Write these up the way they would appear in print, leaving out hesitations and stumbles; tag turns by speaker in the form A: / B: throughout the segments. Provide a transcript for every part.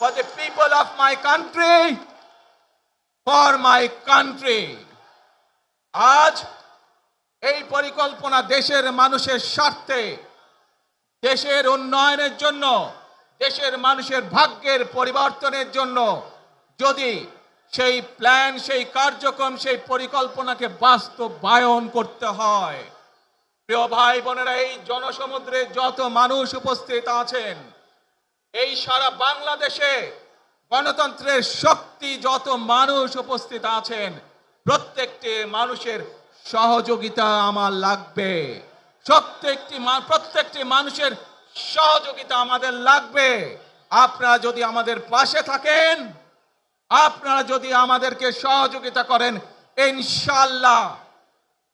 A: for the people of my country, for my country. আজ এই পরিকল্পনা দেশের মানুষের স্বার্থে, দেশের উন্নয়নের জন্য, দেশের মানুষের ভাগ্যের পরিবর্তনের জন্য যদি সেই প্ল্যান, সেই কার্যক্রম, সেই পরিকল্পনাকে বাস্তবায়ন করতে হয়, প্রিয় ভাই বোনেরা, এই জনসমুদ্রে যত মানুষ উপস্থিত আছেন, এই সারা বাংলাদেশে গণতন্ত্রের শক্তি যত মানুষ উপস্থিত আছেন, প্রত্যেকটি মানুষের সহযোগিতা আমার লাগবে। প্রত্যেকটি মানুষের সহযোগিতা আমাদের লাগবে। আপনারা যদি আমাদের পাশে থাকেন, আপনারা যদি আমাদেরকে সহযোগিতা করেন, ইনশাআল্লাহ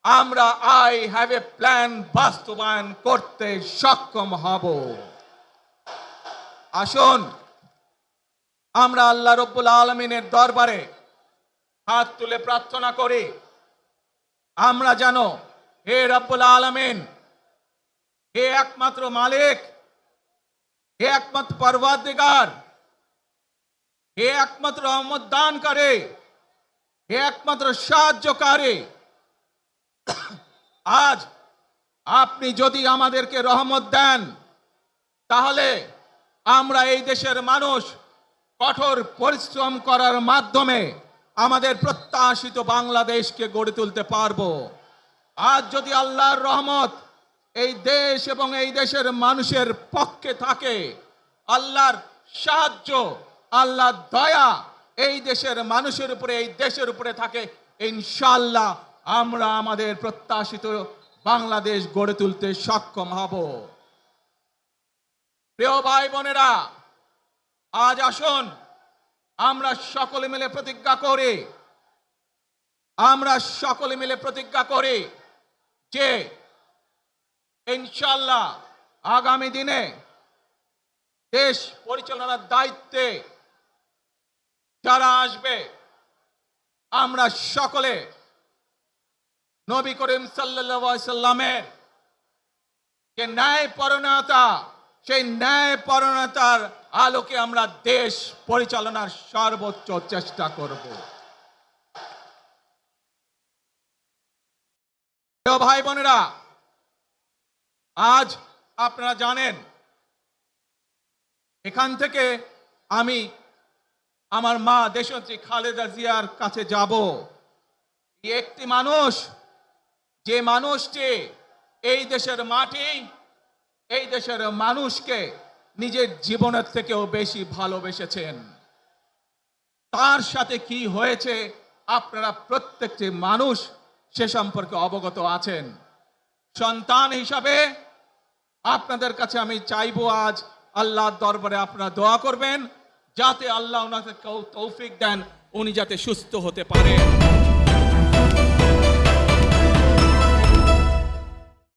A: আমরা আই হ্যাভ এ প্ল্যান বাস্তবায়ন করতে সক্ষম হব। আসুন আমরা আল্লাহ রব্বুল আলামিনের দরবারে হাত তুলে প্রার্থনা করি, আমরা যেন হে রব্বুল আলামিন, হে একমাত্র মালিক, হে একমাত্র পরওয়ারদিগার, হে একমাত্র রহমত দানকারী, হে একমাত্র সাহায্যকারী, আজ আপনি যদি আমাদেরকে রহমত দেন, তাহলে আমরা এই দেশের মানুষ কঠোর পরিশ্রম করার মাধ্যমে আমাদের প্রত্যাশিত বাংলাদেশকে গড়ে তুলতে পারবো। আজ যদি আল্লাহর রহমত এই দেশ এবং এই দেশের মানুষের পক্ষে থাকে, আল্লাহর সাহায্য, আল্লাহর দয়া এই দেশের মানুষের উপরে, এই দেশের উপরে থাকে, ইনশাআল্লাহ আমরা আমাদের প্রত্যাশিত বাংলাদেশ গড়ে তুলতে সক্ষম হব। প্রিয় ভাই বোনেরা, আজ আসুন আমরা সকলে মিলে প্রতিজ্ঞা করি, যে ইনশাআল্লাহ আগামী দিনে দেশ পরিচালনার দায়িত্বে যারা আসবে, আমরা সকলে নবী করিম সাল্লাল্লাহু আলাইহি সাল্লামের যে ন্যায়পরায়ণতা, সেই ন্যায়পরায়ণতার আলোকে আমরা দেশ পরিচালনার সর্বোচ্চ চেষ্টা করব। প্রিয় ভাই বোনেরা, আজ আপনারা জানেন এখান থেকে আমি আমার মা দেশনেত্রী খালেদা জিয়ার কাছে যাব। একটি মানুষ, যে মানুষটি এই দেশের মাটি, এই দেশের মানুষকে নিজের জীবনের থেকেও বেশি ভালোবেসেছেন, তার সাথে কি হয়েছে আপনারা প্রত্যেকটি মানুষ সে সম্পর্কে অবগত আছেন। সন্তান হিসাবে আপনাদের কাছে আমি চাইবো, আজ আল্লাহর দরবারে আপনারা দোয়া করবেন যাতে আল্লাহ ওনাকে তৌফিক দেন, উনি যাতে সুস্থ হতে পারেন।